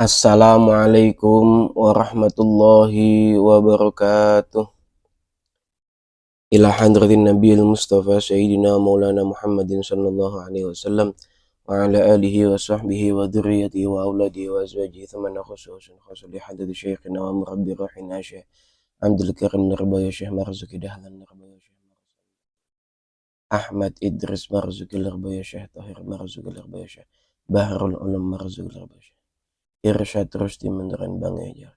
Assalamualaikum warahmatullahi wabarakatuh. Ila hadratin Nabiyil Mustafa Sayyidina Maulana Muhammadin sallallahu alaihi wasallam wa ala alihi wa sahbihi wa dhurriyyatihi wa auladihi wa azwajihi thumma nakhususun khasuli hadrati syekhina wa murabbi ruhina Syekh Abdul Karim Narbaya Syekh Marzuki Dahlan Narbaya Syekh Ahmad Idris Marzuki Narbaya Syekh Tahir Marzuki Narbaya Syekh Bahrul Ulum Marzuki Narbaya Syekh Irsyad Rusdi Menderan Bangeja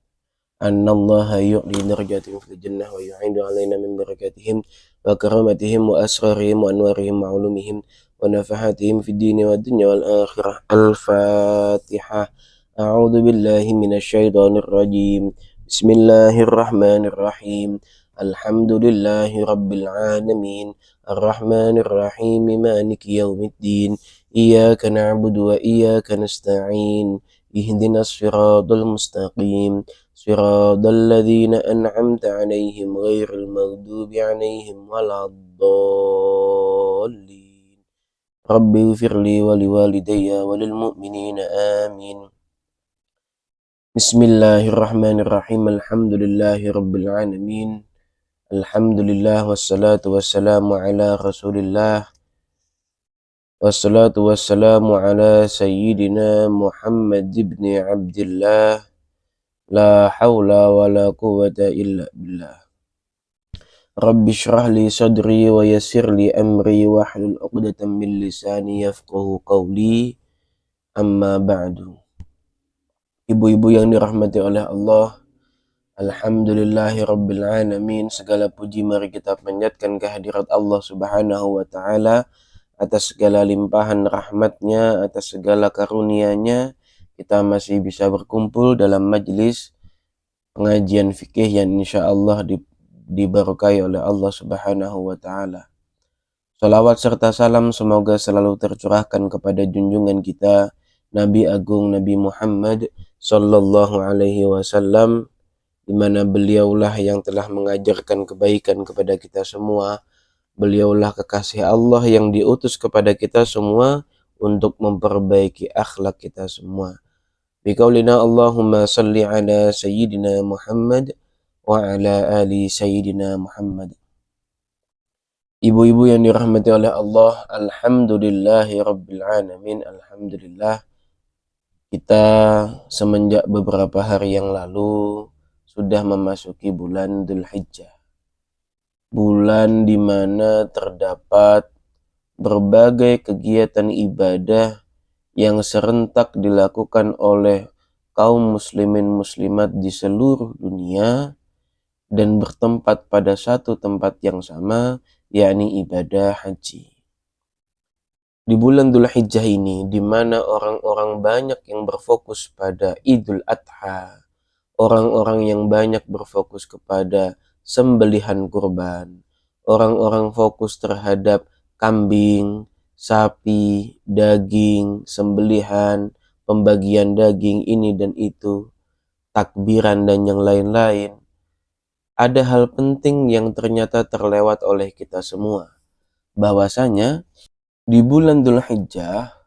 Annallaha yu'li darajatin fil jannah wa yu'idu alaina min barakatihim wa karamatihim wa asrarihim wa anwarihim wa ulumihim wa nafahatihim fid dini wa dunya wal akhirah. Al-Fatihah. A'udzu billahi minasyaitonir rajim. Bismillahirrahmanirrahim. Alhamdulillahi rabbil alamin. Arrahmanir rahim. Maliki yaumiddin. Iyyaka na'budu wa iyyaka nasta'in. Ihdinas siratal mustaqim. Siratal ladzina an'amta 'alaihim ghairil maghdubi 'alaihim waladdallin. Rabbi ighfirli wa liwalidayya wa lil mu'minina amin. Bismillahirrahmanirrahim. Alhamdulillahi rabbil alamin. Alhamdulillah wassalatu wassalamu ala Rasulillah. Wassalatu wassalamu ala sayyidina Muhammad ibn Abdillah. La hawla wa la quwwata illa billah. Rabbi shrah li sadri wa yassir li amri wa hlul 'uqdatam min lisani yafqahu qawli. Amma ba'du. Ibu-ibu yang dirahmati oleh Allah, alhamdulillahi rabbil alamin. Segala puji mari kita panjatkan kehadirat Allah Subhanahu wa taala atas segala limpahan rahmatnya, atas segala karunia-Nya. Kita masih bisa berkumpul dalam majlis pengajian fikih yang insyaallah diberkahi oleh Allah Subhanahu wa taala. Salawat serta salam semoga selalu tercurahkan kepada junjungan kita Nabi Agung Nabi Muhammad sallallahu alaihi wasallam, di mana beliaulah yang telah mengajarkan kebaikan kepada kita semua. Beliaulah kekasih Allah yang diutus kepada kita semua untuk memperbaiki akhlak kita semua. Biqaulina Allahumma salli ala sayyidina Muhammad wa ala ali sayyidina Muhammad. Ibu-ibu yang dirahmati oleh Allah, alhamdulillahi rabbil alamin. Alhamdulillah, kita semenjak beberapa hari yang lalu sudah memasuki bulan Dzulhijjah. Bulan di mana terdapat berbagai kegiatan ibadah yang serentak dilakukan oleh kaum muslimin muslimat di seluruh dunia dan bertempat pada satu tempat yang sama, yakni ibadah haji. Di bulan Dzulhijjah ini, di mana orang-orang banyak yang berfokus pada Idul Adha, orang-orang yang banyak berfokus kepada sembelihan kurban, orang-orang fokus terhadap kambing, sapi, daging, sembelihan, pembagian daging ini dan itu, takbiran dan yang lain-lain. Ada hal penting yang ternyata terlewat oleh kita semua, bahwasanya di bulan Dzulhijjah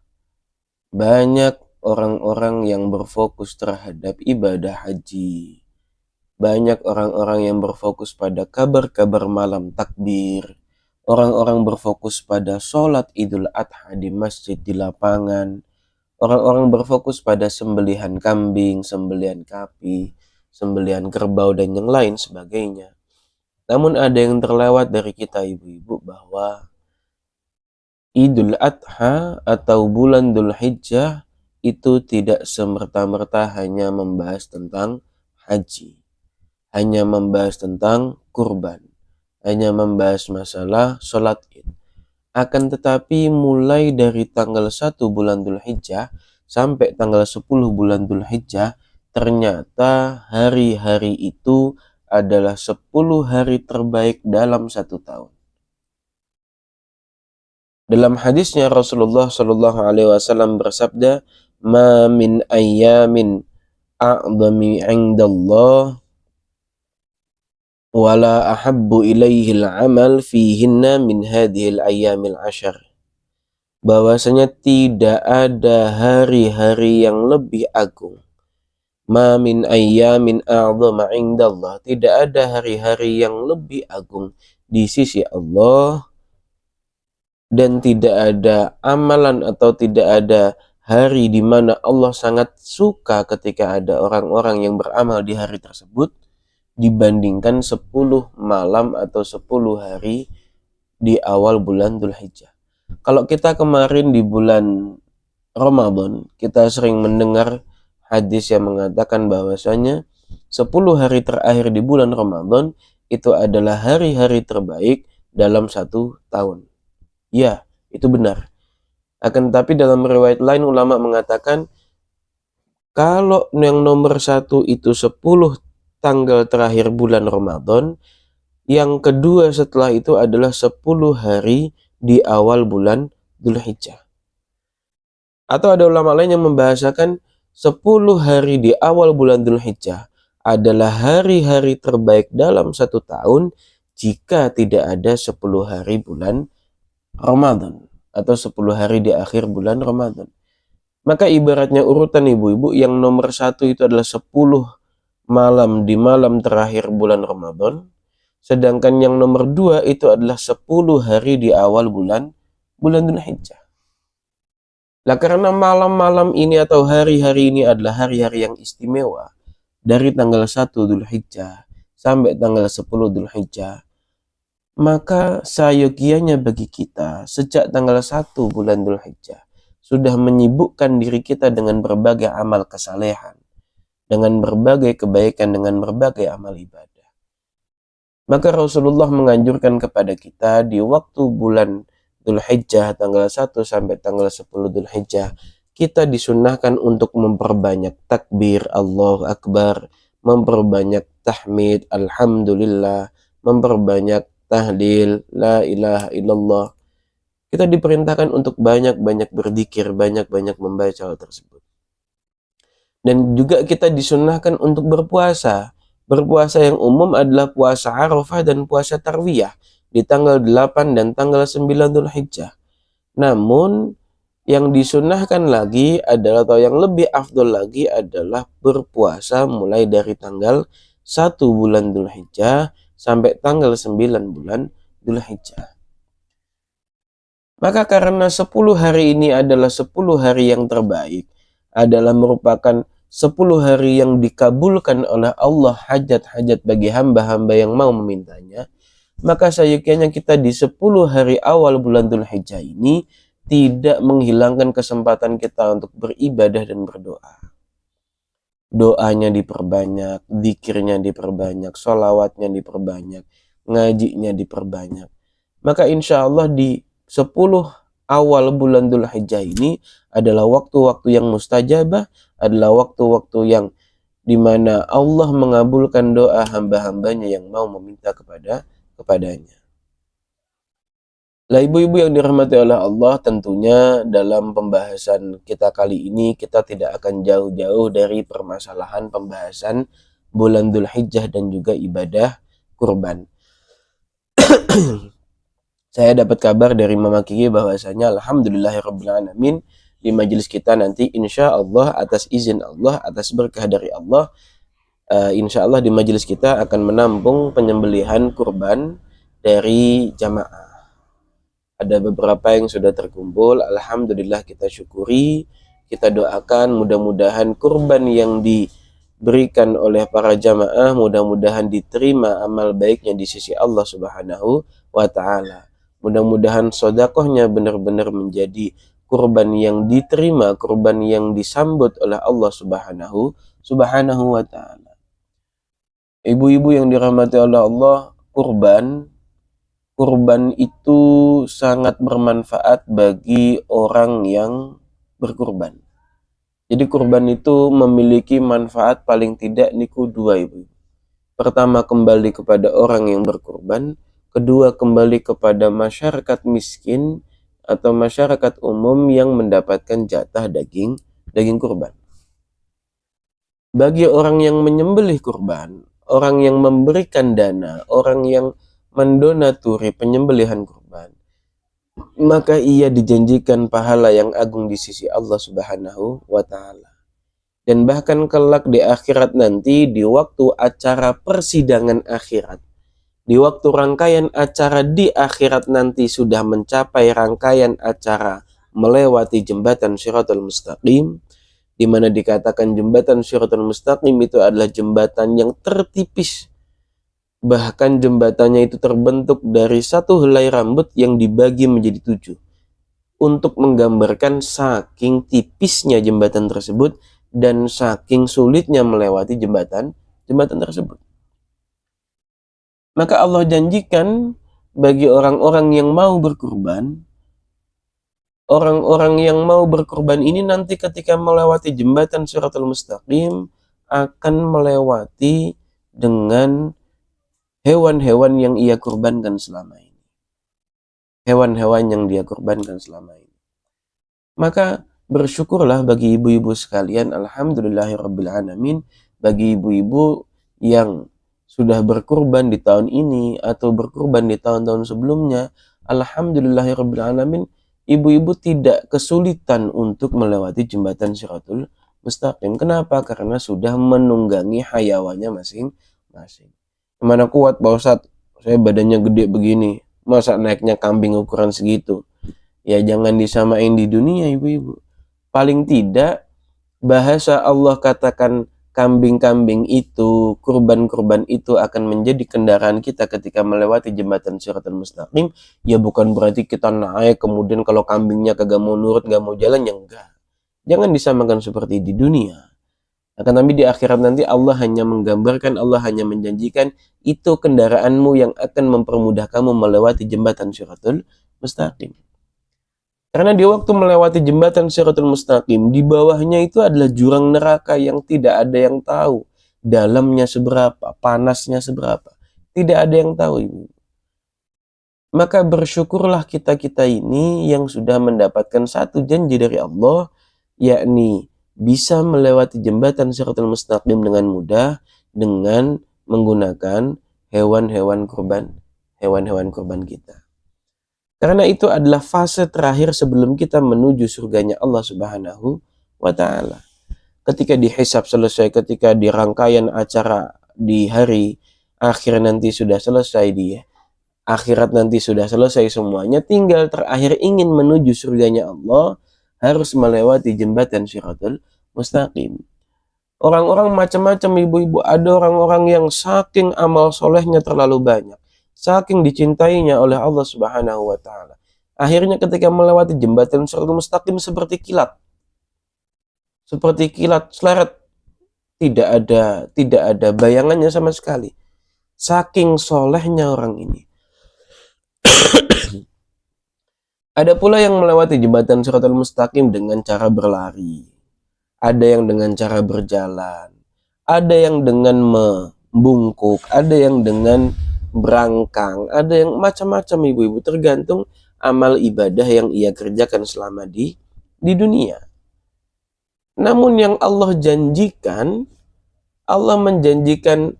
banyak orang-orang yang berfokus terhadap ibadah haji. Banyak orang-orang yang berfokus pada kabar-kabar malam takbir. Orang-orang berfokus pada sholat Idul Adha di masjid, di lapangan. Orang-orang berfokus pada sembelihan kambing, sembelihan sapi, sembelihan kerbau, dan yang lain sebagainya. Namun ada yang terlewat dari kita ibu-ibu, bahwa Idul Adha atau bulan Dzulhijjah itu tidak semerta-merta hanya membahas tentang haji, hanya membahas tentang kurban, hanya membahas masalah sholat id. Akan tetapi mulai dari tanggal 1 bulan Dzulhijjah sampai tanggal 10 bulan Dzulhijjah, ternyata hari-hari itu adalah 10 hari terbaik dalam satu tahun. Dalam hadisnya Rasulullah sallallahu alaihi wasallam bersabda, "Ma min ayyamin a'dhami 'indallah wala ahabbu ilaihi al-amal fihinna min hadhil ayyamil 'ashar." Bahwasanya tidak ada hari-hari yang lebih agung, Ma min ayyamin a'zama indallah. Tidak ada hari-hari yang lebih agung di sisi Allah, dan tidak ada amalan atau tidak ada hari di mana Allah sangat suka ketika ada orang-orang yang beramal di hari tersebut dibandingkan 10 malam atau 10 hari di awal bulan Dzulhijjah. Kalau kita kemarin di bulan Ramadan, kita sering mendengar hadis yang mengatakan bahwasanya 10 hari terakhir di bulan Ramadan itu adalah hari-hari terbaik dalam satu tahun. Ya, itu benar. Akan tetapi dalam riwayat lain ulama mengatakan kalau yang nomor 1 itu 10 tanggal terakhir bulan Ramadan, yang kedua setelah itu adalah 10 hari di awal bulan Dzulhijjah. Atau ada ulama lain yang membahasakan 10 hari di awal bulan Dzulhijjah adalah hari-hari terbaik dalam satu tahun jika tidak ada 10 hari bulan Ramadan atau 10 hari di akhir bulan Ramadan. Maka ibaratnya urutan ibu-ibu, yang nomor 1 itu adalah 10 malam di malam terakhir bulan Ramadan, sedangkan yang nomor 2 itu adalah 10 hari di awal bulan Dzulhijjah. Nah, karena malam-malam ini atau hari-hari ini adalah hari-hari yang istimewa, dari tanggal 1 Dzulhijjah sampai tanggal 10 Dzulhijjah, maka sayogianya bagi kita sejak tanggal 1 bulan Dzulhijjah sudah menyibukkan diri kita dengan berbagai amal kesalehan, dengan berbagai kebaikan, dengan berbagai amal ibadah. Maka Rasulullah menganjurkan kepada kita di waktu bulan Dzulhijjah tanggal 1 sampai tanggal 10 Dzulhijjah, kita disunahkan untuk memperbanyak takbir Allahu Akbar, memperbanyak tahmid Alhamdulillah, memperbanyak tahlil la ilaha illallah. Kita diperintahkan untuk banyak-banyak berzikir, banyak-banyak membaca hal tersebut. Dan juga kita disunahkan untuk berpuasa. Berpuasa yang umum adalah puasa Arafah dan puasa Tarwiyah di tanggal 8 dan tanggal 9 Dzulhijjah. Namun yang disunahkan lagi adalah, atau yang lebih afdol lagi adalah berpuasa mulai dari tanggal 1 bulan Dzulhijjah sampai tanggal 9 bulan Dzulhijjah. Maka karena 10 hari ini adalah 10 hari yang terbaik, adalah merupakan 10 hari yang dikabulkan oleh Allah hajat-hajat bagi hamba-hamba yang mau memintanya, maka sayukianya kita di 10 hari awal bulan Dzulhijjah ini tidak menghilangkan kesempatan kita untuk beribadah dan berdoa. Doanya diperbanyak, zikirnya diperbanyak, sholawatnya diperbanyak, ngajinya diperbanyak. Maka insya Allah di 10 awal bulan Dzulhijjah ini adalah waktu-waktu yang mustajabah, adalah waktu-waktu yang dimana Allah mengabulkan doa hamba-hambanya yang mau meminta kepadanya. Lah ibu-ibu yang dirahmati oleh Allah, tentunya dalam pembahasan kita kali ini kita tidak akan jauh-jauh dari permasalahan pembahasan bulan Dzulhijjah dan juga ibadah kurban. Saya dapat kabar dari Mama Kiki bahwasanya alhamdulillahirrabbilalamin di majelis kita nanti insya Allah atas izin Allah, atas berkah dari Allah, insya Allah di majelis kita akan menampung penyembelihan kurban dari jamaah. Ada beberapa yang sudah terkumpul, alhamdulillah kita syukuri, kita doakan mudah-mudahan kurban yang diberikan oleh para jamaah mudah-mudahan diterima amal baiknya di sisi Allah Subhanahu wa Ta'ala. Mudah-mudahan sodakohnya benar-benar menjadi kurban yang diterima, kurban yang disambut oleh Allah Subhanahu wa Ta'ala. Ibu-ibu yang dirahmati oleh Allah, kurban itu sangat bermanfaat bagi orang yang berkurban. Jadi kurban itu memiliki manfaat paling tidak niku dua, ibu. Pertama, kembali kepada orang yang berkurban. Kedua, kembali kepada masyarakat miskin atau masyarakat umum yang mendapatkan jatah daging kurban. Bagi orang yang menyembelih kurban, orang yang memberikan dana, orang yang mendonaturi penyembelihan kurban, maka ia dijanjikan pahala yang agung di sisi Allah Subhanahu wa Ta'ala. Dan bahkan kelak di akhirat nanti, di waktu acara persidangan akhirat, di waktu rangkaian acara di akhirat nanti sudah mencapai rangkaian acara melewati jembatan Shiratal Mustaqim, di mana dikatakan jembatan Shiratal Mustaqim itu adalah jembatan yang tertipis. Bahkan jembatannya itu terbentuk dari satu helai rambut yang dibagi menjadi 7. Untuk menggambarkan saking tipisnya jembatan tersebut dan saking sulitnya melewati jembatan tersebut. Maka Allah janjikan bagi orang-orang yang mau berkurban, orang-orang yang mau berkurban ini nanti ketika melewati jembatan Shiratal Mustaqim akan melewati dengan hewan-hewan yang ia kurbankan selama ini. Hewan-hewan yang dia kurbankan selama ini. Maka bersyukurlah bagi ibu-ibu sekalian, alhamdulillahirrabbilalamin, bagi ibu-ibu yang sudah berkurban di tahun ini atau berkurban di tahun-tahun sebelumnya, alhamdulillahirrabbilalamin, ibu-ibu tidak kesulitan untuk melewati jembatan Shiratul Mustaqim. Kenapa? Karena sudah menunggangi hayawannya masing-masing. Mana kuat Pak Ustadz, saya badannya gede begini, masa naiknya kambing ukuran segitu? Ya jangan disamain di dunia ibu-ibu. Paling tidak bahasa Allah katakan kambing-kambing itu, kurban-kurban itu akan menjadi kendaraan kita ketika melewati jembatan Shiratal Mustaqim. Ya bukan berarti kita naik kemudian kalau kambingnya kagak mau nurut, gak mau jalan, ya enggak. Jangan disamakan seperti di dunia. Akan tapi di akhirat nanti Allah hanya menggambarkan, Allah hanya menjanjikan itu kendaraanmu yang akan mempermudah kamu melewati jembatan Shiratal Mustaqim. Karena di waktu melewati jembatan Shiratal Mustaqim, di bawahnya itu adalah jurang neraka yang tidak ada yang tahu dalamnya seberapa, panasnya seberapa. Tidak ada yang tahu, Ibu. Maka bersyukurlah kita-kita ini yang sudah mendapatkan satu janji dari Allah, yakni bisa melewati jembatan Shiratal Mustaqim dengan mudah dengan menggunakan hewan-hewan kurban kita. Karena itu adalah fase terakhir sebelum kita menuju surganya Allah Subhanahu wa Ta'ala. Ketika dihisab selesai, ketika di rangkaian acara di hari akhir nanti sudah selesai, di akhirat nanti sudah selesai semuanya, tinggal terakhir ingin menuju surganya Allah, harus melewati jembatan Shiratal Mustaqim. Orang-orang macam-macam ibu-ibu, ada orang-orang yang saking amal solehnya terlalu banyak, saking dicintainya oleh Allah Subhanahu wa Ta'ala, akhirnya ketika melewati jembatan Shiratal Mustaqim seperti kilat selarat, tidak ada bayangannya sama sekali, saking solehnya orang ini. Ada pula yang melewati jembatan Shiratal Mustaqim dengan cara berlari, ada yang dengan cara berjalan, ada yang dengan membungkuk, ada yang dengan berangkang, ada yang macam-macam ibu-ibu, tergantung amal ibadah yang ia kerjakan selama di dunia. Namun yang Allah janjikan, Allah menjanjikan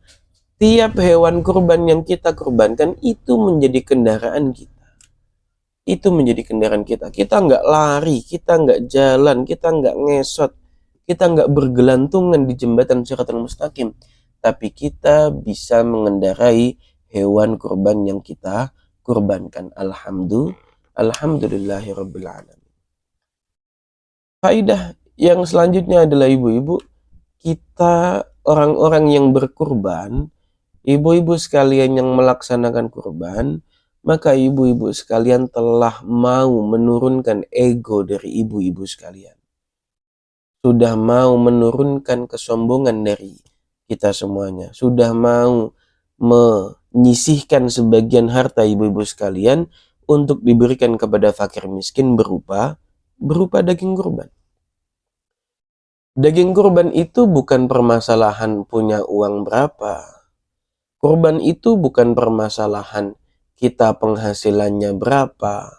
tiap hewan kurban yang kita kurbankan itu menjadi kendaraan kita. Itu menjadi kendaraan kita. Kita nggak lari, kita nggak jalan, kita nggak ngesot, kita nggak bergelantungan di jembatan Shiratal Mustaqim, tapi kita bisa mengendarai hewan kurban yang kita kurbankan. Alhamdulillahirrabbilalamin. Faidah yang selanjutnya adalah ibu-ibu, kita orang-orang yang berkurban, ibu-ibu sekalian yang melaksanakan kurban, maka ibu-ibu sekalian telah mau menurunkan ego dari ibu-ibu sekalian. Sudah mau menurunkan kesombongan dari kita semuanya. Sudah mau menyisihkan sebagian harta ibu-ibu sekalian untuk diberikan kepada fakir miskin berupa daging kurban. Daging kurban itu bukan permasalahan punya uang berapa. Kurban itu bukan permasalahan kita penghasilannya berapa.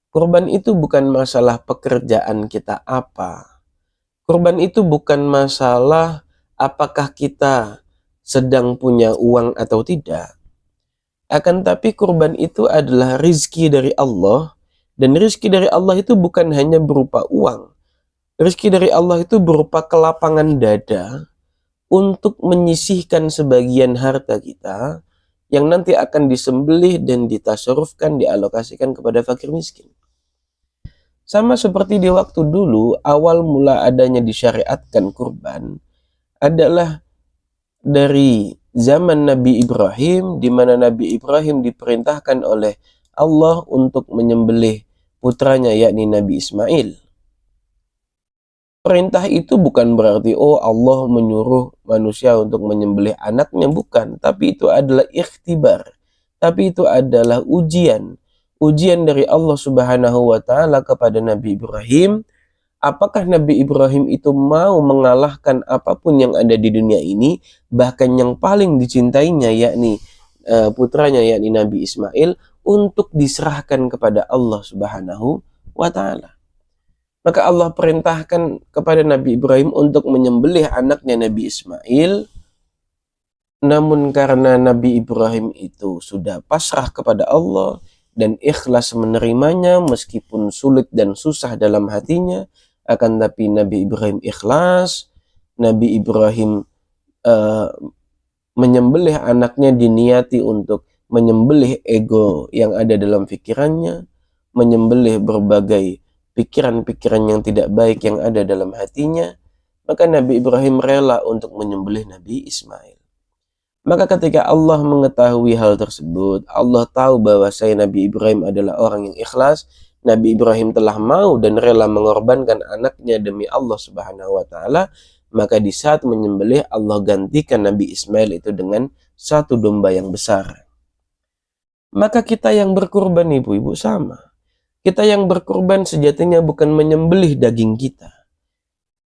Kurban itu bukan masalah pekerjaan kita apa. Kurban itu bukan masalah apakah kita sedang punya uang atau tidak. Akan tapi kurban itu adalah rizki dari Allah. Dan rizki dari Allah itu bukan hanya berupa uang. Rizki dari Allah itu berupa kelapangan dada untuk menyisihkan sebagian harta kita yang nanti akan disembelih dan ditasarufkan, dialokasikan kepada fakir miskin. Sama seperti di waktu dulu, awal mula adanya disyariatkan kurban adalah dari zaman Nabi Ibrahim, di mana Nabi Ibrahim diperintahkan oleh Allah untuk menyembelih putranya, yakni Nabi Ismail. Perintah itu bukan berarti Allah menyuruh manusia untuk menyembelih anaknya, bukan. Tapi itu adalah ikhtibar. Tapi itu adalah ujian. Ujian dari Allah Subhanahu wa Ta'ala kepada Nabi Ibrahim. Apakah Nabi Ibrahim itu mau mengalahkan apapun yang ada di dunia ini, bahkan yang paling dicintainya yakni putranya, yakni Nabi Ismail, untuk diserahkan kepada Allah Subhanahu wa Ta'ala. Maka Allah perintahkan kepada Nabi Ibrahim untuk menyembelih anaknya Nabi Ismail. Namun karena Nabi Ibrahim itu sudah pasrah kepada Allah dan ikhlas menerimanya meskipun sulit dan susah dalam hatinya, akan tapi Nabi Ibrahim ikhlas. Nabi Ibrahim menyembelih anaknya diniati untuk menyembelih ego yang ada dalam pikirannya, menyembelih berbagai pikiran-pikiran yang tidak baik yang ada dalam hatinya. Maka Nabi Ibrahim rela untuk menyembelih Nabi Ismail. Maka ketika Allah mengetahui hal tersebut, Allah tahu bahwa Nabi Ibrahim adalah orang yang ikhlas. Nabi Ibrahim telah mau dan rela mengorbankan anaknya demi Allah Subhanahu wa Ta'ala. Maka di saat menyembelih, Allah gantikan Nabi Ismail itu dengan satu domba yang besar. Maka kita yang berkurban, ibu-ibu, sama. Kita yang berkurban sejatinya bukan menyembelih daging kita.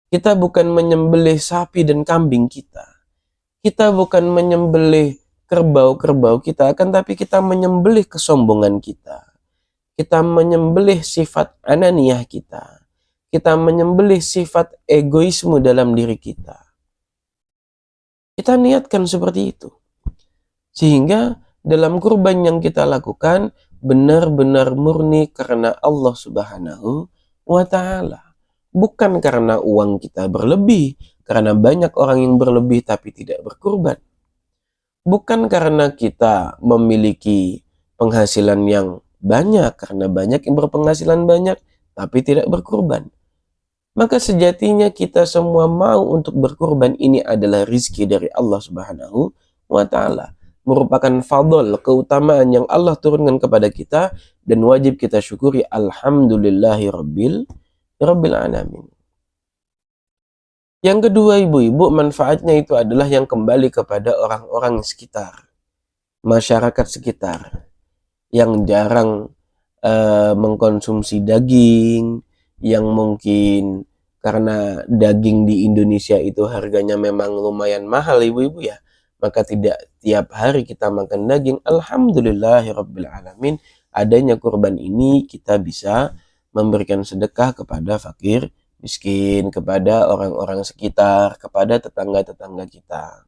Kita bukan menyembelih sapi dan kambing kita. Kita bukan menyembelih kerbau-kerbau kita, akan tapi kita menyembelih kesombongan kita. Kita menyembelih sifat ananiyah kita. Kita menyembelih sifat egoisme dalam diri kita. Kita niatkan seperti itu. Sehingga dalam kurban yang kita lakukan benar-benar murni karena Allah Subhanahu wa Ta'ala. Bukan karena uang kita berlebih, karena banyak orang yang berlebih tapi tidak berkurban. Bukan karena kita memiliki penghasilan yang banyak, karena banyak yang berpenghasilan banyak tapi tidak berkurban. Maka sejatinya kita semua mau untuk berkurban, ini adalah rizki dari Allah Subhanahu wa Ta'ala. Merupakan fadl, keutamaan yang Allah turunkan kepada kita dan wajib kita syukuri. Alhamdulillahi rabbil alamin. Yang kedua, ibu-ibu, manfaatnya itu adalah yang kembali kepada orang-orang sekitar, masyarakat sekitar yang jarang mengkonsumsi daging, yang mungkin karena daging di Indonesia itu harganya memang lumayan mahal, ibu-ibu ya. Maka tidak tiap hari kita makan daging. Alhamdulillahirabbil alamin, adanya kurban ini kita bisa memberikan sedekah kepada fakir miskin, kepada orang-orang sekitar, kepada tetangga-tetangga kita.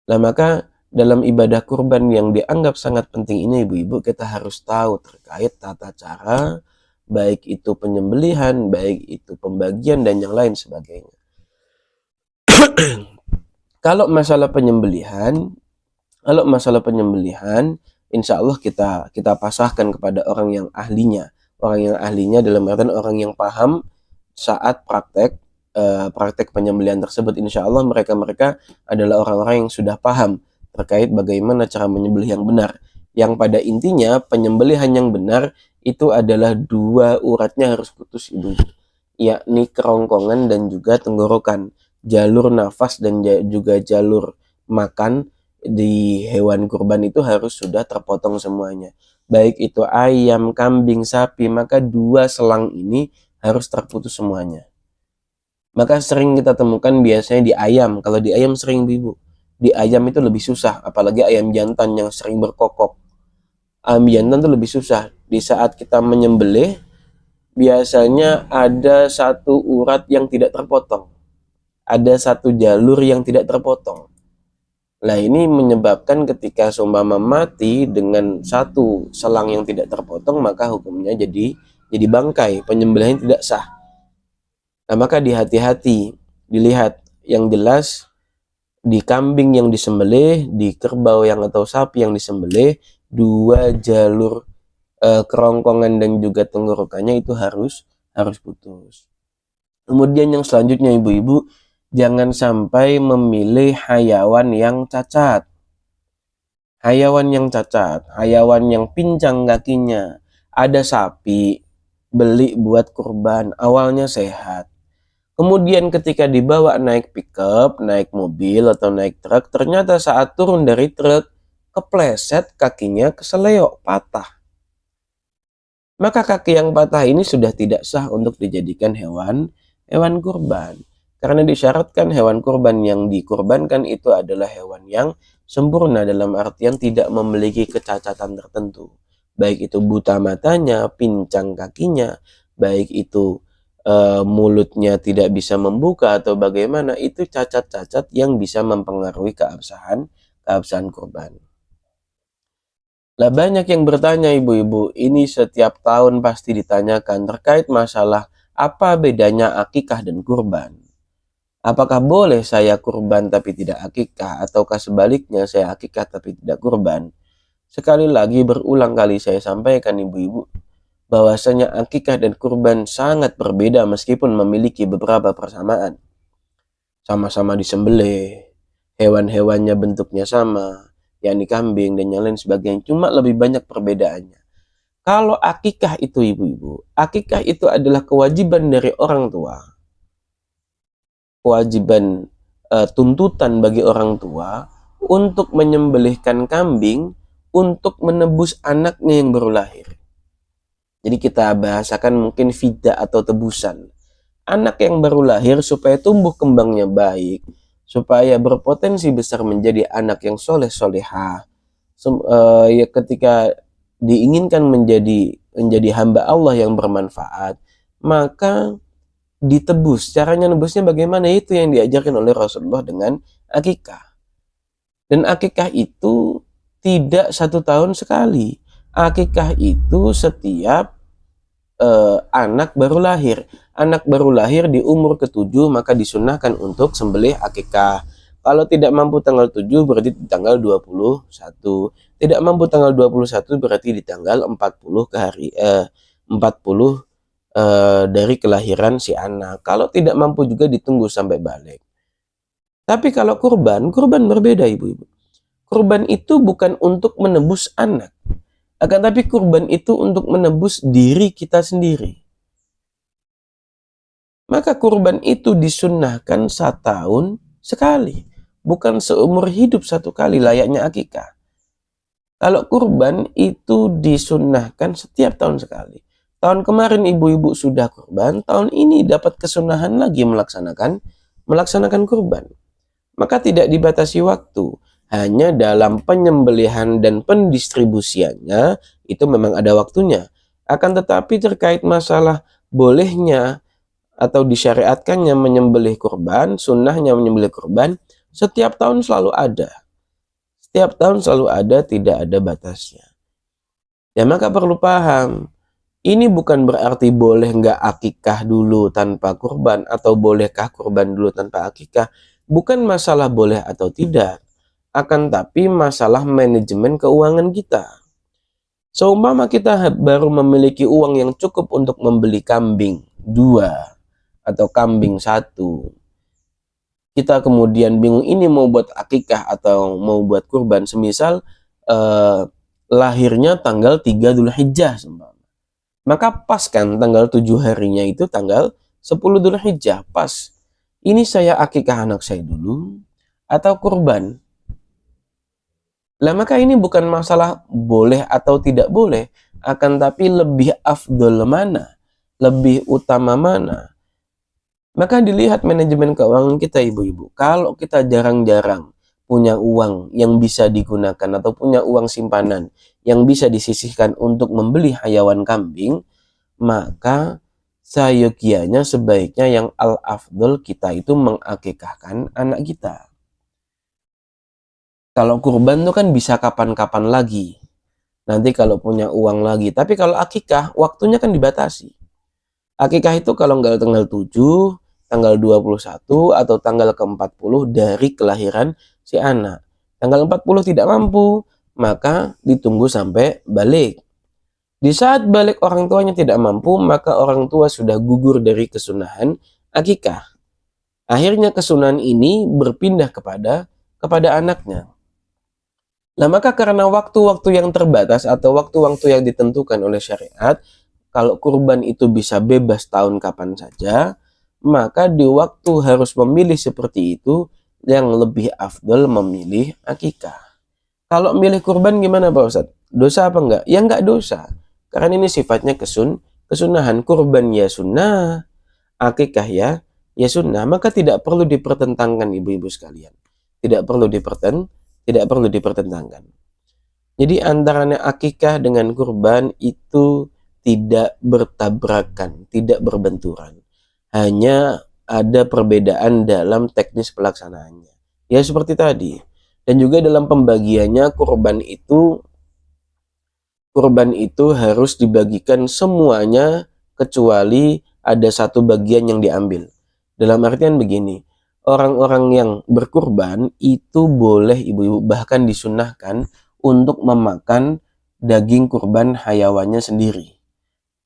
Nah, maka dalam ibadah kurban yang dianggap sangat penting ini, ibu-ibu, kita harus tahu terkait tata cara, baik itu penyembelihan, baik itu pembagian dan yang lain sebagainya. Kalau masalah penyembelihan, insya Allah kita pasahkan kepada orang yang ahlinya. Orang yang ahlinya dalam artian orang yang paham saat praktek penyembelihan tersebut. Insya Allah mereka adalah orang-orang yang sudah paham terkait bagaimana cara menyembelih yang benar. Yang pada intinya penyembelihan yang benar itu adalah dua uratnya harus putus, ibu, yakni kerongkongan dan juga tenggorokan. Jalur nafas dan juga jalur makan di hewan kurban itu harus sudah terpotong semuanya. Baik itu ayam, kambing, sapi, maka dua selang ini harus terputus semuanya. Maka sering kita temukan biasanya di ayam. Kalau di ayam sering, ibu, di ayam itu lebih susah, apalagi ayam jantan yang sering berkokok. Ayam jantan itu lebih susah. Di saat kita menyembelih, biasanya ada satu urat yang tidak terpotong. Ada satu jalur yang tidak terpotong. Nah, ini menyebabkan ketika seumpama mati dengan satu selang yang tidak terpotong, maka hukumnya jadi bangkai, penyembelihan tidak sah. Nah, maka dihati-hati, dilihat yang jelas di kambing yang disembelih, di kerbau yang atau sapi yang disembelih, dua jalur kerongkongan dan juga tenggorokannya itu harus putus. Kemudian yang selanjutnya ibu-ibu, jangan sampai memilih hayawan yang cacat. Hayawan yang cacat, hayawan yang pincang kakinya. Ada sapi, beli buat kurban, awalnya sehat. Kemudian ketika dibawa naik pickup, naik mobil atau naik truk, ternyata saat turun dari truk, kepleset kakinya keseleo, patah. Maka kaki yang patah ini sudah tidak sah untuk dijadikan hewan kurban. Karena disyaratkan hewan kurban yang dikurbankan itu adalah hewan yang sempurna, dalam artian tidak memiliki kecacatan tertentu. Baik itu buta matanya, pincang kakinya, baik itu mulutnya tidak bisa membuka atau bagaimana, itu cacat-cacat yang bisa mempengaruhi keabsahan kurban. Lah banyak yang bertanya ibu-ibu, ini setiap tahun pasti ditanyakan terkait masalah apa bedanya akikah dan kurban. Apakah boleh saya kurban tapi tidak akikah, ataukah sebaliknya saya akikah tapi tidak kurban? Sekali lagi berulang kali saya sampaikan ibu-ibu, bahwasanya akikah dan kurban sangat berbeda meskipun memiliki beberapa persamaan. Sama-sama disembelih, hewan-hewannya bentuknya sama, yakni kambing dan yang lain sebagainya, cuma lebih banyak perbedaannya. Kalau akikah itu ibu-ibu, akikah itu adalah kewajiban dari orang tua, kewajiban tuntutan bagi orang tua untuk menyembelihkan kambing untuk menebus anaknya yang baru lahir. Jadi kita bahasakan mungkin fida atau tebusan. Anak yang baru lahir supaya tumbuh kembangnya baik, supaya berpotensi besar menjadi anak yang soleh solehah. Ya ketika diinginkan menjadi hamba Allah yang bermanfaat, maka ditebus. Caranya nebusnya bagaimana? Itu yang diajarkan oleh Rasulullah dengan akikah. Dan akikah itu tidak 1 tahun sekali. Akikah itu setiap anak baru lahir. Anak baru lahir di umur ke-7 maka disunahkan untuk sembelih akikah. Kalau tidak mampu tanggal 7 berarti di tanggal 21. Tidak mampu tanggal 21 berarti di tanggal 40 dari kelahiran si anak. Kalau tidak mampu juga ditunggu sampai balik. Tapi kalau kurban berbeda ibu-ibu. Kurban itu bukan untuk menebus anak. Akan tapi kurban itu untuk menebus diri kita sendiri. Maka kurban itu disunnahkan 1 tahun sekali. Bukan seumur hidup 1 kali layaknya akikah. Kalau kurban itu disunnahkan setiap tahun sekali. Tahun kemarin ibu-ibu sudah kurban, tahun ini dapat kesunahan lagi melaksanakan kurban. Maka tidak dibatasi waktu. Hanya dalam penyembelihan dan pendistribusiannya itu memang ada waktunya. Akan tetapi terkait masalah bolehnya atau disyariatkannya menyembelih kurban, sunnahnya menyembelih kurban, setiap tahun selalu ada. Setiap tahun selalu ada, tidak ada batasnya. Ya maka perlu paham, ini bukan berarti boleh nggak akikah dulu tanpa kurban, atau bolehkah kurban dulu tanpa akikah. Bukan masalah boleh atau tidak, akan tapi masalah manajemen keuangan kita. Seumpama kita baru memiliki uang yang cukup untuk membeli kambing 2 atau kambing 1, kita kemudian bingung ini mau buat akikah atau mau buat kurban, semisal lahirnya tanggal 3 Dzulhijjah, maka pas kan tanggal 7 harinya itu tanggal 10 Dzulhijjah, pas. Ini saya akikah anak saya dulu atau kurban? Lah maka ini bukan masalah boleh atau tidak boleh, akan tapi lebih afdol mana, lebih utama mana. Maka dilihat manajemen keuangan kita ibu-ibu. Kalau kita jarang-jarang punya uang yang bisa digunakan atau punya uang simpanan yang bisa disisihkan untuk membeli hayawan kambing, maka seyogianya sebaiknya yang al-afdol kita itu mengakikahkan anak kita. Kalau kurban tuh kan bisa kapan-kapan lagi. Nanti kalau punya uang lagi. Tapi kalau akikah, waktunya kan dibatasi. Akikah itu kalau nggak tanggal 7, tanggal 21, atau tanggal ke-40 dari kelahiran si anak. Tanggal 40 tidak mampu, maka ditunggu sampai balik. Di saat balik orang tuanya tidak mampu, maka orang tua sudah gugur dari kesunahan akikah. Akhirnya kesunahan ini berpindah kepada anaknya. Nah, maka karena waktu-waktu yang terbatas atau waktu-waktu yang ditentukan oleh syariat, kalau kurban itu bisa bebas tahun kapan saja, maka di waktu harus memilih seperti itu, yang lebih afdal memilih akikah. Kalau milih kurban gimana Pak Ustadz? Dosa apa enggak? Ya enggak dosa. Karena ini sifatnya kesunahan. Kurban ya sunnah, akikah ya sunnah. Maka tidak perlu dipertentangkan ibu-ibu sekalian. Tidak perlu dipertentangkan. Jadi antaranya akikah dengan kurban itu tidak bertabrakan, tidak berbenturan. Hanya ada perbedaan dalam teknis pelaksanaannya. Ya seperti tadi. Dan juga dalam pembagiannya kurban itu harus dibagikan semuanya kecuali ada satu bagian yang diambil. Dalam artian begini, orang-orang yang berkurban itu boleh ibu-ibu bahkan disunahkan untuk memakan daging kurban hayawannya sendiri.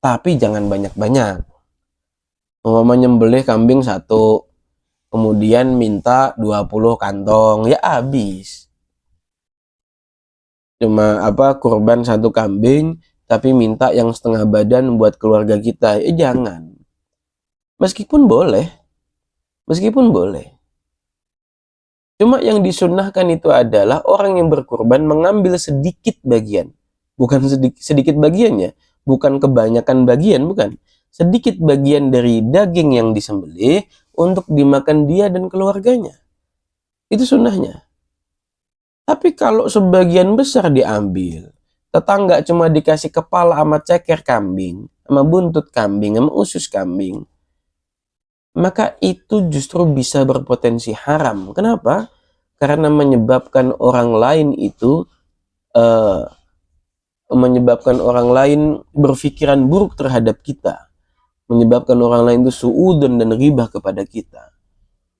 Tapi jangan banyak-banyak. Menyembelih kambing 1, kemudian minta 20 kantong, ya habis. Cuma kurban 1 kambing tapi minta yang setengah badan buat keluarga kita, jangan. Meskipun boleh. Cuma yang disunnahkan itu adalah orang yang berkurban mengambil sedikit bagian. Bukan sedikit bagiannya, bukan kebanyakan bagian, bukan. Sedikit bagian dari daging yang disembelih untuk dimakan dia dan keluarganya. Itu sunnahnya. Tapi kalau sebagian besar diambil, tetangga cuma dikasih kepala sama ceker kambing, sama buntut kambing, sama usus kambing, maka itu justru bisa berpotensi haram. Kenapa? Karena menyebabkan orang lain berpikiran buruk terhadap kita, menyebabkan orang lain itu suudzon dan ghibah kepada kita.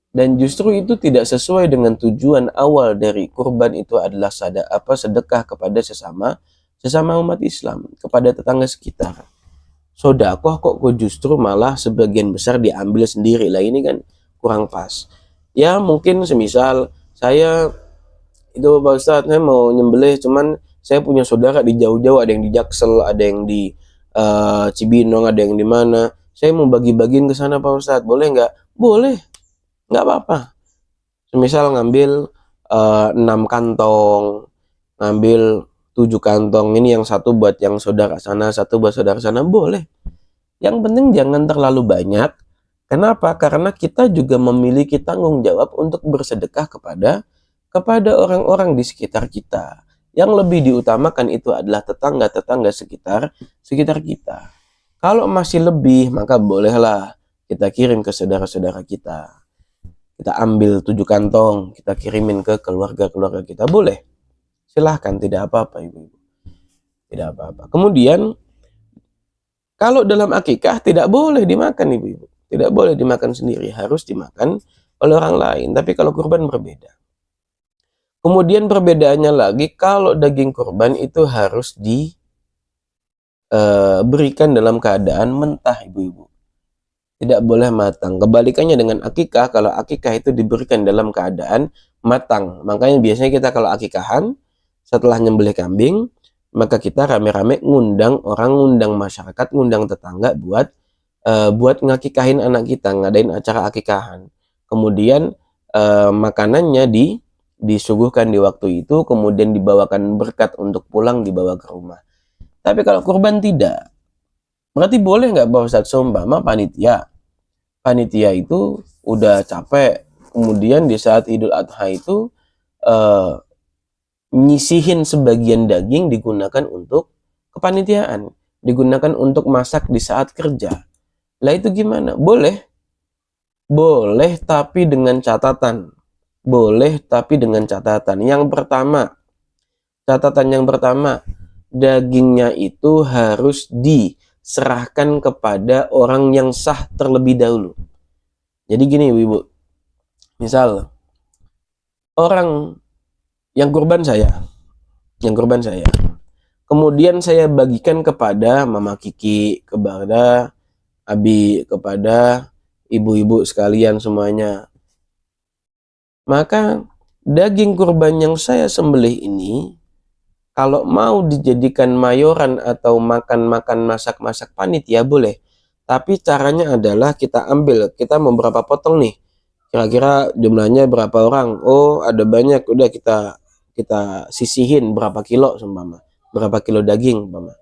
Dan justru itu tidak sesuai dengan tujuan awal dari kurban itu adalah sedekah kepada sesama umat Islam, kepada tetangga sekitar. Sodakoh kok justru malah sebagian besar diambil sendiri lah, ini kan kurang pas. Ya mungkin semisal saya itu Pak Ustadz, saya mau nyembelih, cuman saya punya saudara di jauh-jauh, ada yang di Jaksel, ada yang di Cibinong, ada yang di mana. Saya mau bagi-bagiin ke sana Pak Ustadz, boleh nggak? Boleh, nggak apa-apa. Semisal ngambil 6 kantong, ngambil 7 kantong, ini yang 1 buat yang saudara sana, 1 buat saudara sana, boleh. Yang penting jangan terlalu banyak. Kenapa? Karena kita juga memiliki tanggung jawab untuk bersedekah kepada orang-orang di sekitar kita. Yang lebih diutamakan itu adalah tetangga-tetangga sekitar kita. Kalau masih lebih, maka bolehlah kita kirim ke saudara-saudara kita. Kita ambil 7 kantong, kita kirimin ke keluarga-keluarga kita, boleh. Silahkan, tidak apa-apa ibu-ibu. Tidak apa-apa. Kemudian, kalau dalam akikah tidak boleh dimakan ibu-ibu. Tidak boleh dimakan sendiri, harus dimakan oleh orang lain. Tapi kalau kurban berbeda. Kemudian perbedaannya lagi, kalau daging kurban itu harus diberikan dalam keadaan mentah ibu-ibu. Tidak boleh matang. Kebalikannya dengan akikah, kalau akikah itu diberikan dalam keadaan matang. Makanya biasanya kita kalau akikahan, setelah nyembelih kambing, maka kita rame-rame ngundang orang, ngundang masyarakat, ngundang tetangga buat ngakikahin anak kita, ngadain acara akikahan. Kemudian makanannya disuguhkan di waktu itu, kemudian dibawakan berkat untuk pulang, dibawa ke rumah. Tapi kalau kurban tidak. Berarti boleh nggak Pak Ustadz, seumpama panitia itu udah capek, kemudian di saat Idul Adha itu nyisihin sebagian daging digunakan untuk kepanitiaan, digunakan untuk masak di saat kerja. Lah itu gimana? Boleh, tapi dengan catatan. Catatan yang pertama, dagingnya itu harus serahkan kepada orang yang sah terlebih dahulu. Jadi gini Ibu, misal orang yang kurban saya, kemudian saya bagikan kepada Mama Kiki, kepada Abi, kepada ibu-ibu sekalian semuanya. Maka daging kurban yang saya sembelih ini, kalau mau dijadikan mayoran atau makan-makan masak-masak panitia boleh. Tapi caranya adalah kita mau berapa potong nih. Kira-kira jumlahnya berapa orang? Oh, ada banyak. Udah kita sisihin berapa kilo seumpama. Berapa kilo daging umpama.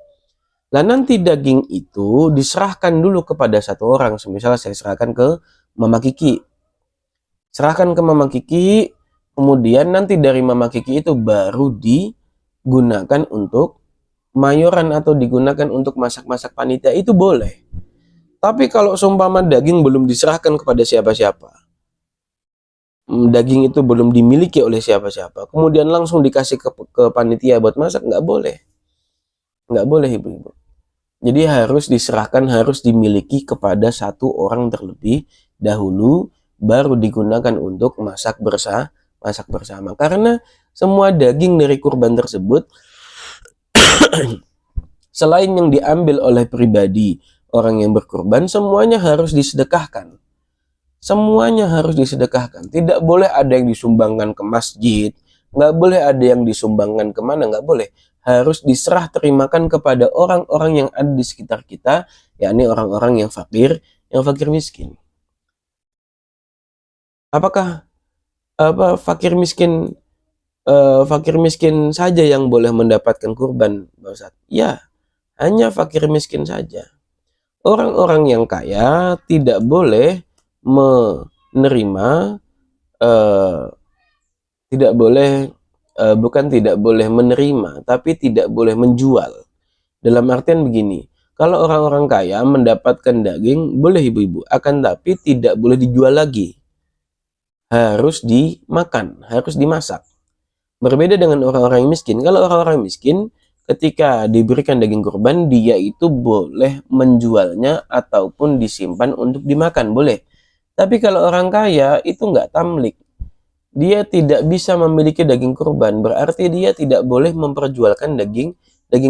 Nah, nanti daging itu diserahkan dulu kepada satu orang. Misalnya saya serahkan ke Mama Kiki. Serahkan ke Mama Kiki, kemudian nanti dari Mama Kiki itu baru digunakan untuk mayoran atau digunakan untuk masak-masak panitia, itu boleh. Tapi kalau seumpama daging belum diserahkan kepada siapa-siapa, daging itu belum dimiliki oleh siapa-siapa, kemudian langsung dikasih ke panitia buat masak, nggak boleh. Nggak boleh ibu-ibu. Jadi harus diserahkan, harus dimiliki kepada satu orang terlebih dahulu, baru digunakan untuk masak bersama. Karena semua daging dari kurban tersebut, selain yang diambil oleh pribadi orang yang berkurban, semuanya harus disedekahkan. Semuanya harus disedekahkan. Tidak boleh ada yang disumbangkan ke masjid, nggak boleh ada yang disumbangkan kemana, nggak boleh. Harus diserah terimakan kepada orang-orang yang ada di sekitar kita, yakni orang-orang yang fakir miskin. Apakah fakir miskin saja yang boleh mendapatkan kurban, Pak Ustadz? Ya, hanya fakir miskin saja. Orang-orang yang kaya tidak boleh menerima, tidak boleh menerima, tapi tidak boleh menjual. Dalam artian begini, kalau orang-orang kaya mendapatkan daging, boleh ibu-ibu, akan tapi tidak boleh dijual lagi. Harus dimakan, harus dimasak. Berbeda dengan orang-orang miskin. Kalau orang-orang miskin, ketika diberikan daging kurban, dia itu boleh menjualnya ataupun disimpan untuk dimakan, boleh. Tapi kalau orang kaya, itu nggak tamlik. Dia tidak bisa memiliki daging kurban, berarti dia tidak boleh memperjualkan daging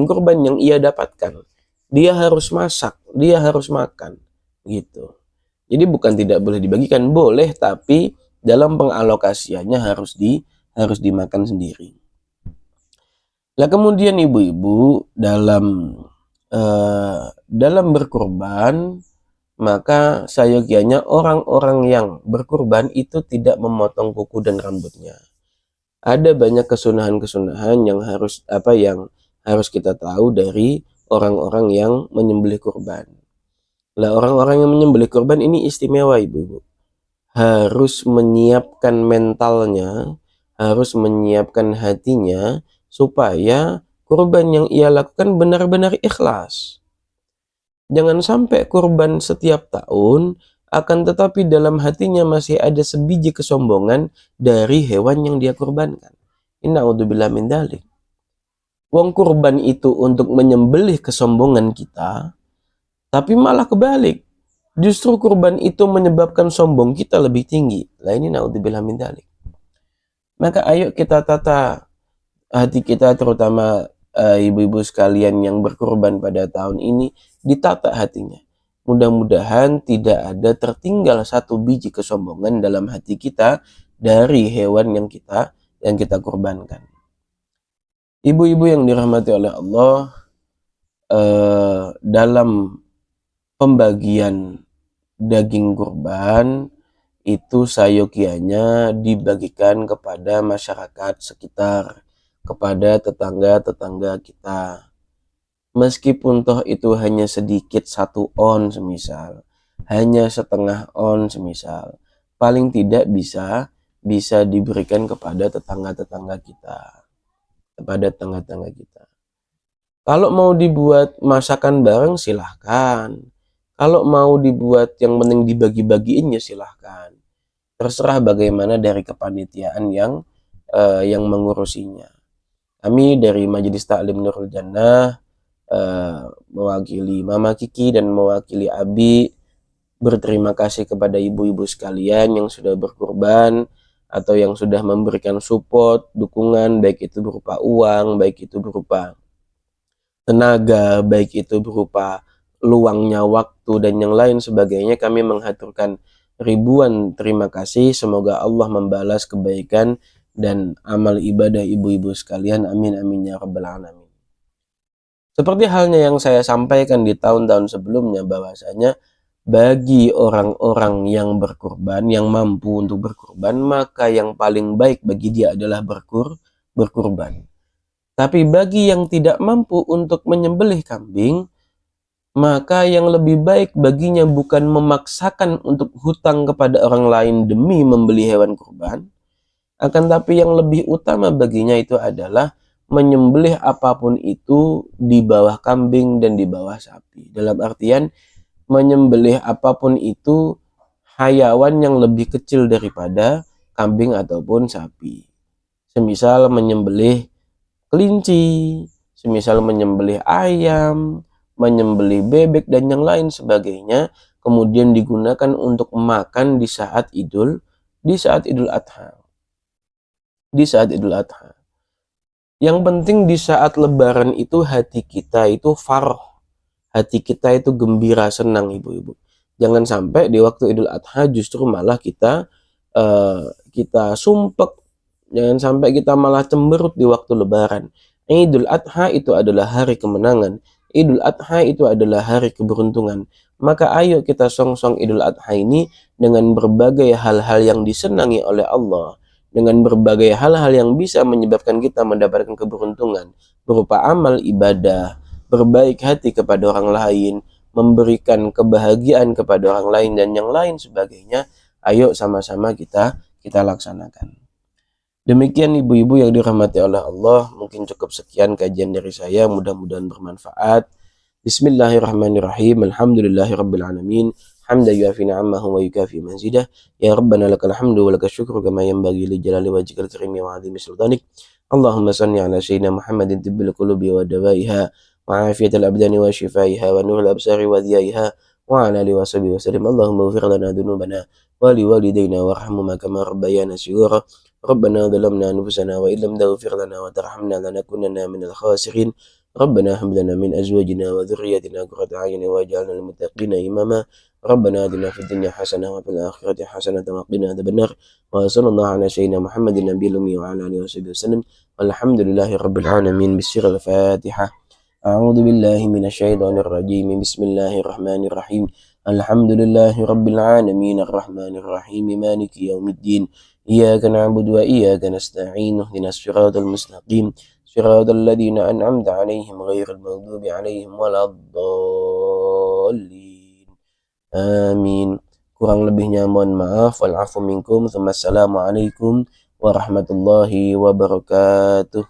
kurban yang ia dapatkan. Dia harus masak, dia harus makan, gitu. Jadi bukan tidak boleh dibagikan, boleh, tapi dalam pengalokasiannya harus dimakan sendiri. Nah, kemudian ibu-ibu dalam berkurban, maka sayogianya orang-orang yang berkurban itu tidak memotong kuku dan rambutnya. Ada banyak kesunahan-kesunahan yang harus kita tahu dari orang-orang yang menyembelih kurban. Nah, orang-orang yang menyembelih kurban ini istimewa ibu-ibu. Harus menyiapkan mentalnya, harus menyiapkan hatinya, supaya kurban yang ia lakukan benar-benar ikhlas. Jangan sampai kurban setiap tahun, akan tetapi dalam hatinya masih ada sebiji kesombongan dari hewan yang dia kurbankan. Inna'udzubillah min dzalik. Wong kurban itu untuk menyembelih kesombongan kita, tapi malah kebalik. Justru kurban itu menyebabkan sombong kita lebih tinggi. Lah ini na'udzubillah min dzalik. Maka ayo kita tata hati kita, terutama ibu-ibu sekalian yang berkurban pada tahun ini, ditata hatinya. Mudah-mudahan tidak ada tertinggal satu biji kesombongan dalam hati kita dari hewan yang kita kurbankan. Ibu-ibu yang dirahmati oleh Allah, dalam pembagian daging kurban itu sayogianya dibagikan kepada masyarakat sekitar, kepada tetangga-tetangga kita. Meskipun toh itu hanya sedikit, 1 on semisal, hanya setengah on semisal, paling tidak bisa diberikan kepada tetangga-tetangga kita, Kalau mau dibuat masakan bareng silahkan. Kalau mau dibuat yang penting dibagi-bagiin ya silahkan. Terserah bagaimana dari kepanitiaan yang mengurusinya. Kami dari Majelis Ta'lim Nurul Jannah mewakili Mama Kiki dan mewakili Abi berterima kasih kepada ibu-ibu sekalian yang sudah berkurban atau yang sudah memberikan support, dukungan, baik itu berupa uang, baik itu berupa tenaga, baik itu berupa luangnya waktu dan yang lain sebagainya. Kami menghaturkan ribuan terima kasih. Semoga Allah membalas kebaikan dan amal ibadah ibu-ibu sekalian. Amin amin ya rabbal alamin. Seperti halnya yang saya sampaikan di tahun-tahun sebelumnya, bahwasanya bagi orang-orang yang berkurban, yang mampu untuk berkurban, maka yang paling baik bagi dia adalah berkurban. Tapi bagi yang tidak mampu untuk menyembelih kambing, maka yang lebih baik baginya bukan memaksakan untuk hutang kepada orang lain demi membeli hewan kurban, akan tapi yang lebih utama baginya itu adalah menyembelih apapun itu di bawah kambing dan di bawah sapi. Dalam artian menyembelih apapun itu hayawan yang lebih kecil daripada kambing ataupun sapi. Semisal menyembelih kelinci, semisal menyembelih ayam, menyembelih bebek dan yang lain sebagainya, kemudian digunakan untuk makan di saat Idul Adha. Di saat Idul Adha. Yang penting di saat Lebaran itu hati kita itu farah, hati kita itu gembira, senang ibu-ibu. Jangan sampai di waktu Idul Adha justru malah kita sumpek. Jangan sampai kita malah cemberut di waktu Lebaran. Idul Adha itu adalah hari kemenangan. Idul Adha itu adalah hari keberuntungan. Maka ayo kita song-song Idul Adha ini dengan berbagai hal-hal yang disenangi oleh Allah. Dengan berbagai hal-hal yang bisa menyebabkan kita mendapatkan keberuntungan. Berupa amal ibadah, berbaik hati kepada orang lain, memberikan kebahagiaan kepada orang lain dan yang lain sebagainya. Ayo sama-sama kita laksanakan. Demikian ibu-ibu yang dirahmati oleh Allah, mungkin cukup sekian kajian dari saya, mudah-mudahan bermanfaat. Bismillahirrahmanirrahim. Alhamdulillahirabbil alamin. Hamdan yuafi ni'amahu wa yukafi mazidah. Ya Rabbana lakal hamdu wa lakal syukru kama yanbaghi li jalali wajhikal karimi wa 'azimi sultanik. Allahumma shalli ala sayyidina Muhammadin tibbil qulubi wa dawaiha wa afiyatil abdani wa shifaiha wa nuril absari wa dhiyaiha wa ala alihi wa sahbihi wa sallim. Allahumma ighfir lana dhunubana wa liwalidayna warhamhuma kama rabbayana shighara. ربنا ظلمنا أنفسنا وإن لم تغفر لنا وترحمنا لنكونن من الخاسرين ربنا هب لنا من أزواجنا وذريتنا قرة أعين واجعلنا للمتقين إماما ربنا آتنا في الدنيا حسنة وفي الآخرة حسنة وقنا عذاب النار وصلى الله على سيدنا محمد النبي الأمي وعلى آله وصحبه وسلم والحمد لله رب العالمين. بسر الفاتحة. أعوذ بالله من الشيطان الرجيم. بسم الله الرحمن الرحيم. الحمد لله رب العالمين الرحمن الرحيم مالك يوم الدين إياك نعبد وإياك نستعين اهدنا الصراط المستقيم صراط الذين أنعمت عليهم غير المغضوب عليهم ولا الضالين آمين. Kurang lebihnya mohon maaf. Wal afu minkum. Assalamualaikum warahmatullahi wabarakatuh.